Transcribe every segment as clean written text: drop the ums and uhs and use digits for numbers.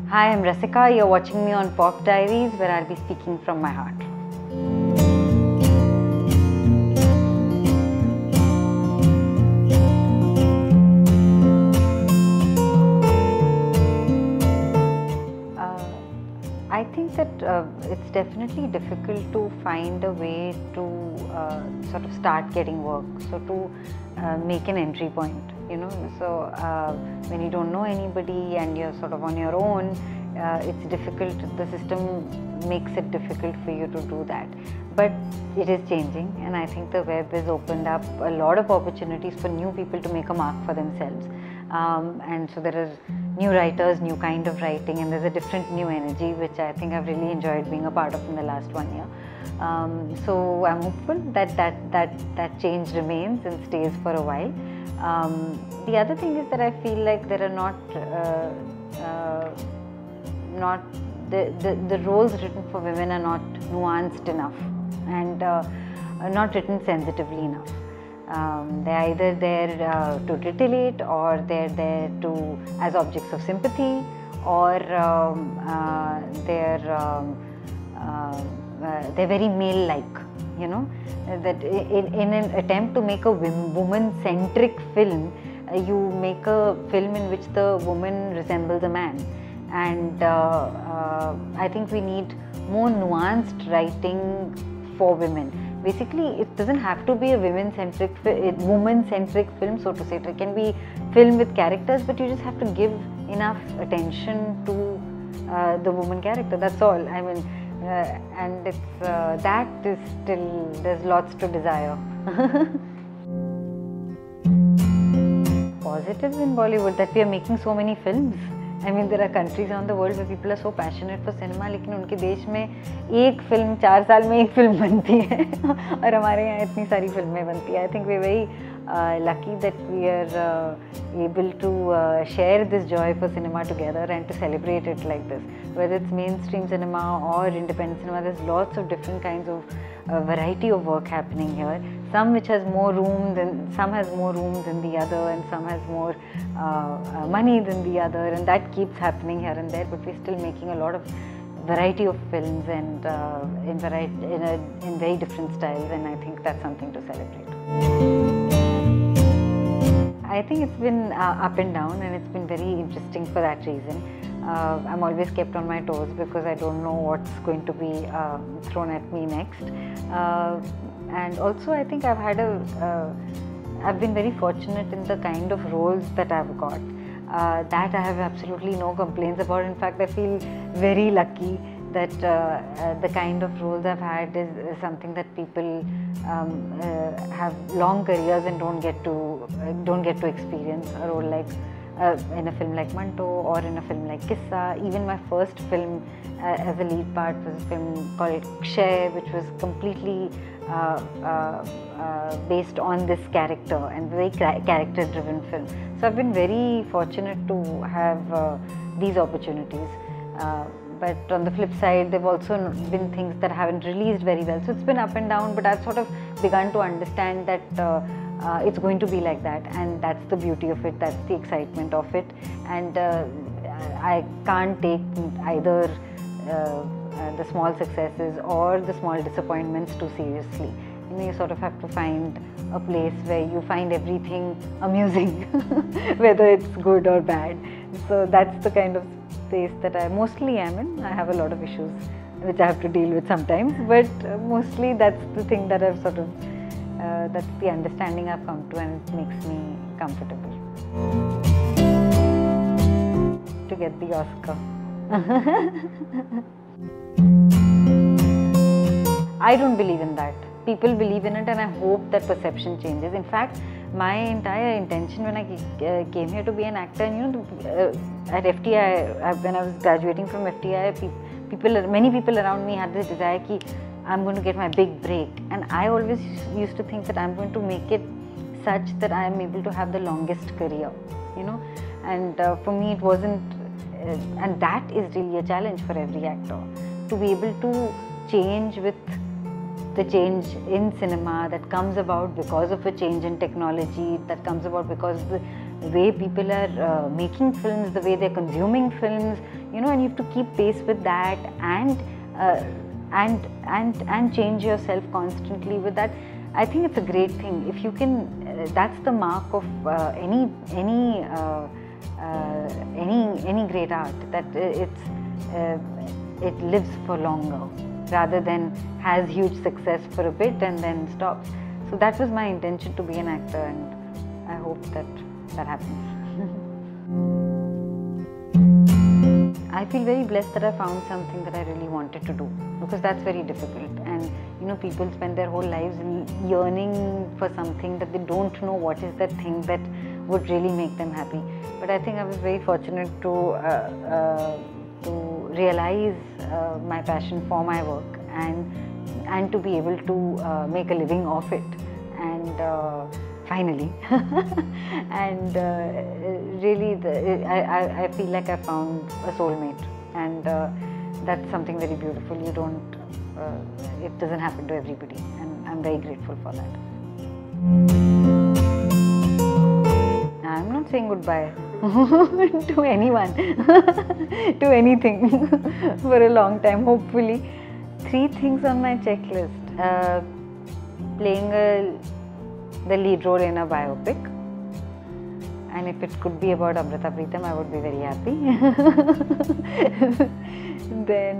Hi, I'm Rasika. You're watching me on Pop Diaries, where I'll be speaking from my heart. I think that it's definitely difficult to find a way to sort of start getting work. So to make an entry point, So when you don't know anybody and you're sort of on your own, it's difficult. The system makes it difficult for you to do that. But it is changing, and I think the web has opened up a lot of opportunities for new people to make a mark for themselves. And so there are new writers, new kind of writing, and there's a different new energy which I think I've really enjoyed being a part of in the last 1 year. So I'm hopeful that change remains and stays for a while. The other thing is that I feel like there are not the roles written for women are not nuanced enough and not written sensitively enough. They're either there to titillate, or they're there to as objects of sympathy, or they're very male-like. That in an attempt to make a woman-centric film, you make a film in which the woman resembles a man, and I think we need more nuanced writing for women. Basically, it doesn't have to be a woman-centric film, so to say. It can be film with characters, but you just have to give enough attention to the woman character. That's all. I mean, and it's that is still, there's lots to desire. Positives in Bollywood, that we are making so many films. I mean, there are countries around the world where people are so passionate for cinema, लेकिन उनके देश में एक film 4 साल में एक film बनती है और हमारे यहाँ इतनी सारी फिल्में बनती है. I think we're very lucky that we are able to share this joy for cinema together and to celebrate it like this. Whether it's mainstream cinema or independent cinema, there's lots of different kinds of variety of work happening here. Some which has more room than, some has more room than the other, and some has more money than the other, and that keeps happening here and there. But we're still making a lot of variety of films and in very different styles, and I think that's something to celebrate. I think it's been up and down, and it's been very interesting for that reason. I'm always kept on my toes because I don't know what's going to be thrown at me next. And also, I think I've been very fortunate in the kind of roles that I've got. That I have absolutely no complaints about. In fact, I feel very lucky that the kind of roles I've had is something that people have long careers and don't get to experience. A role like in a film like Manto, or in a film like Kissa. Even my first film as a lead part was a film called Kshay, which was completely based on this character, and very character-driven film. So I've been very fortunate to have these opportunities. But on the flip side, there have also been things that haven't released very well. So it's been up and down, but I've sort of begun to understand that it's going to be like that, and that's the beauty of it, that's the excitement of it. And I can't take either the small successes or the small disappointments too seriously. You sort of have to find a place where you find everything amusing, whether it's good or bad. So that's the kind of space that I mostly am in. I have a lot of issues which I have to deal with sometimes, but mostly that's the thing that I've sort of, that's the understanding I've come to, and it makes me comfortable. To get the Oscar. I don't believe in that. People believe in it, and I hope that perception changes. In fact, my entire intention when I came here to be an actor, and at FTI, when I was graduating from FTI, many people around me had this desire that I'm going to get my big break, and I always used to think that I'm going to make it such that I am able to have the longest career, and for me it wasn't, and that is really a challenge for every actor, to be able to change with the change in cinema that comes about because of a change in technology, that comes about because the way people are making films, the way they're consuming films, you know, and you have to keep pace with that and change yourself constantly with that. I think it's a great thing. If you can, that's the mark of any great art, that it lives for longer rather than has huge success for a bit and then stops. So that was my intention, to be an actor, and I hope that happens. I feel very blessed that I found something that I really wanted to do, because that's very difficult, and you know, people spend their whole lives yearning for something that they don't know what is that thing that would really make them happy. But I think I was very fortunate to realize my passion for my work and to be able to make a living off it, and finally and really I feel like I found a soulmate, and that's something very beautiful. You don't it doesn't happen to everybody, and I'm very grateful for that. I'm not saying goodbye to anyone, to anything for a long time, hopefully. 3 things on my checklist: playing the lead role in a biopic, and if it could be about Amrita Pritam, I would be very happy. Then,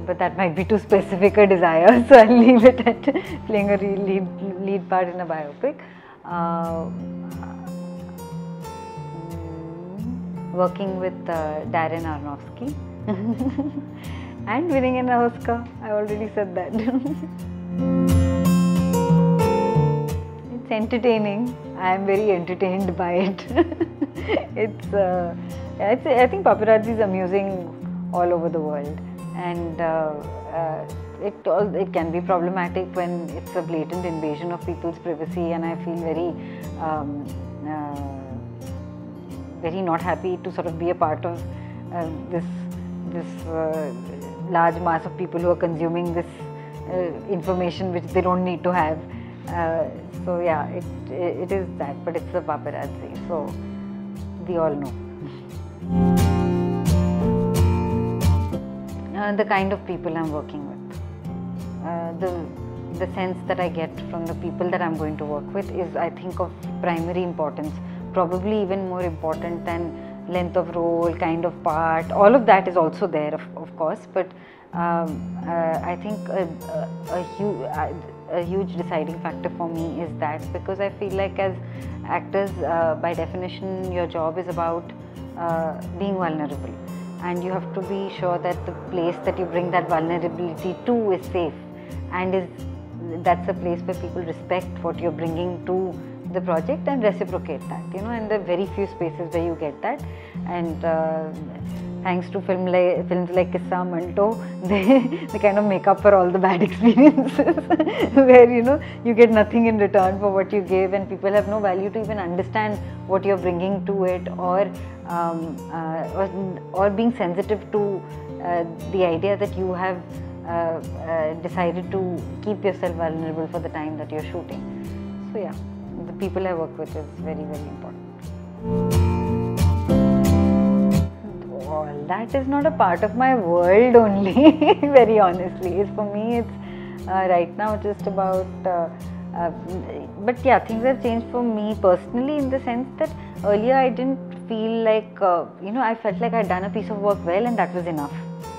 but that might be too specific a desire, so I'll leave it at playing a lead part in a biopic. Working with Darren Aronofsky and winning an Oscar. I already said that. It's entertaining. I am very entertained by it. I think paparazzi is amusing all over the world, and it can be problematic when it's a blatant invasion of people's privacy, and I feel very not happy to sort of be a part of this large mass of people who are consuming this information which they don't need to have. So yeah, it is that, but it's the paparazzi, so we all know. The kind of people I'm working with, the sense that I get from the people that I'm going to work with is, I think, of primary importance, probably even more important than length of role, kind of part. All of that is also there, of course, but I think a huge deciding factor for me is that, because I feel like as actors, by definition, your job is about being vulnerable, and you have to be sure that the place that you bring that vulnerability to is safe, and that's a place where people respect what you're bringing to the project and reciprocate that, you know, and there are very few spaces where you get that, and thanks to films like Kissa, Manto, they kind of make up for all the bad experiences where, you know, you get nothing in return for what you gave, and people have no value to even understand what you're bringing to it, or being sensitive to the idea that you have decided to keep yourself vulnerable for the time that you're shooting. So yeah, the people I work with is very, very important. Well, that is not a part of my world only, very honestly. For me, it's right now just about, but yeah, things have changed for me personally, in the sense that earlier I didn't feel like, you know, I felt like I'd done a piece of work well and that was enough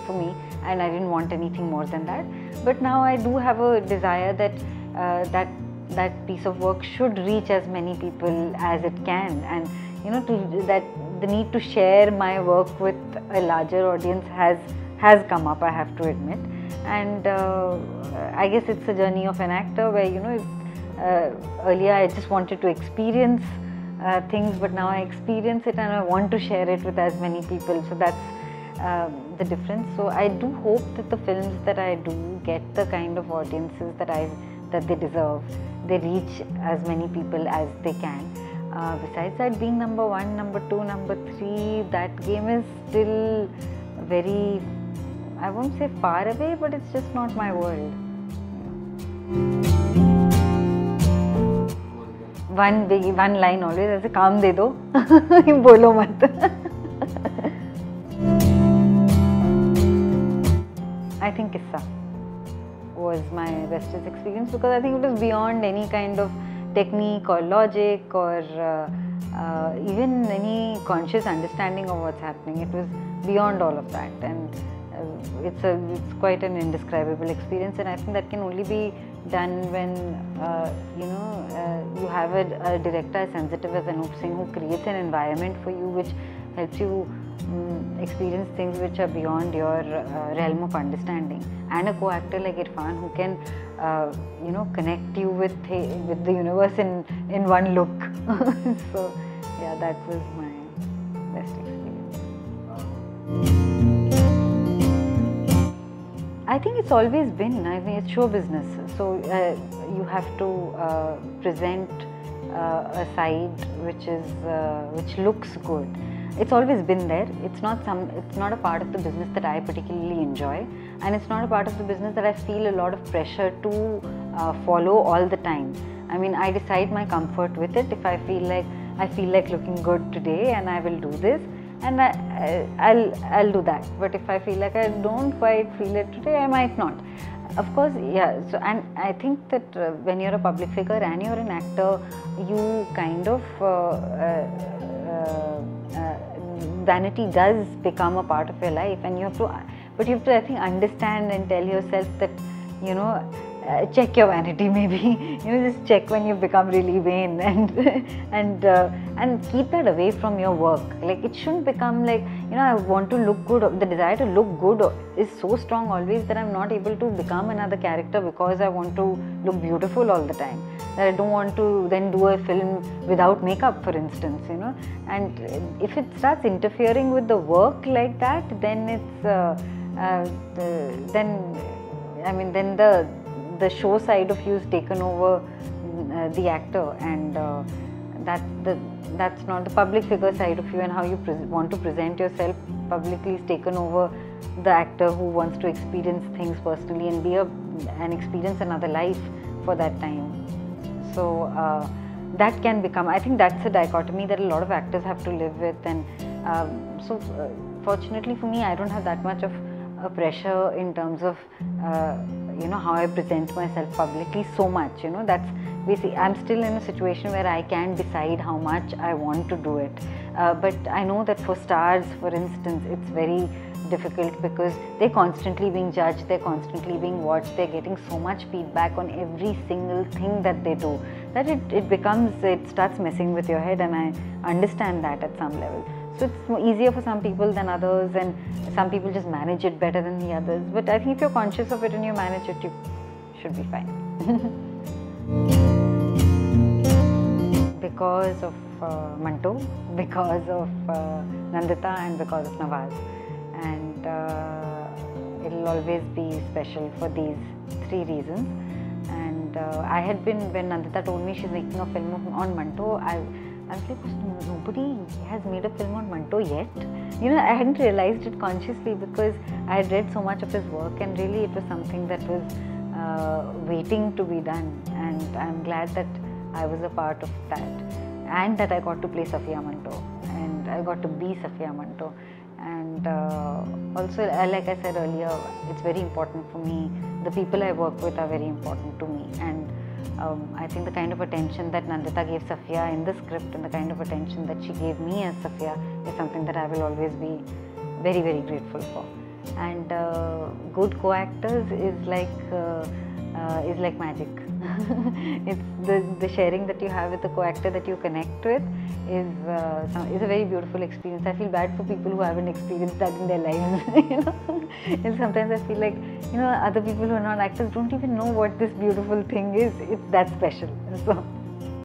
for me, and I didn't want anything more than that. But now I do have a desire that that piece of work should reach as many people as it can, and you know, that the need to share my work with a larger audience has come up, I have to admit. And I guess it's a journey of an actor where, you know, earlier I just wanted to experience things, but now I experience it and I want to share it with as many people. So that's the difference. So I do hope that the films that I do get the kind of audiences that they deserve. They reach as many people as they can. Besides that, being number 1, number 2, number 3, that game is still very, I won't say far away, but it's just not my world. one line always, ऐसे काम दे दो, बोलो मत. I think Kissa was my bestest experience because I think it was beyond any kind of technique or logic or even any conscious understanding of what's happening. It was beyond all of that, and it's quite an indescribable experience, and I think that can only be done when you have a director as sensitive as Anup Singh, who creates an environment for you which helps you experience things which are beyond your realm of understanding, and a co-actor like Irfan who can connect you with the universe in one look. So yeah, that was my best experience. I think it's always been, I mean, it's show business, so you have to present a side which looks good. It's always been there. It's not a part of the business that I particularly enjoy, and it's not a part of the business that I feel a lot of pressure to follow all the time. I mean, I decide my comfort with it. If I feel like looking good today, and I will do this, and I'll do that. But if I feel like I don't quite feel it today, I might not. Of course, yeah. So, and I think that when you're a public figure and you're an actor, you kind of vanity does become a part of your life, and you have to I think understand and tell yourself that check your vanity, maybe just check when you become really vain, and keep that away from your work. Like, it shouldn't become like I want to look good. The desire to look good is so strong always that I'm not able to become another character because I want to look beautiful all the time. That I don't want to then do a film without makeup, for instance, and if it starts interfering with the work like that, then it's then the show side of you is taken over the actor, and that's not the public figure side of you, and how you want to present yourself publicly is taken over the actor who wants to experience things personally and experience another life for that time. So that can become, I think that's a dichotomy that a lot of actors have to live with, and fortunately for me, I don't have that much of a pressure in terms of how I present myself publicly so much. That's basically, I'm still in a situation where I can decide how much I want to do it, but I know that for stars, for instance, it's very difficult because they're constantly being judged, they're constantly being watched, they're getting so much feedback on every single thing that they do that it starts messing with your head, and I understand that at some level. So it's easier for some people than others, and some people just manage it better than the others. But I think if you're conscious of it and you manage it, you should be fine. Because of Manto, because of Nandita, and because of Nawaz. And it'll always be special for these three reasons. And I had been, when Nandita told me she's making a film on Manto, I was like, nobody has made a film on Manto yet. I hadn't realized it consciously because I had read so much of his work, and really it was something that was waiting to be done. And I'm glad that I was a part of that, and that I got to play Safiya Manto, and I got to be Safiya Manto. And also, like I said earlier, it's very important for me. The people I work with are very important to me, and I think the kind of attention that Nandita gave Safiya in the script, and the kind of attention that she gave me as Safiya, is something that I will always be very, very grateful for. And good co-actors is like magic. It's the sharing that you have with the co-actor that you connect with is a very beautiful experience. I feel bad for people who haven't experienced that in their lives. And sometimes I feel like other people who are not actors don't even know what this beautiful thing is. It's that special. So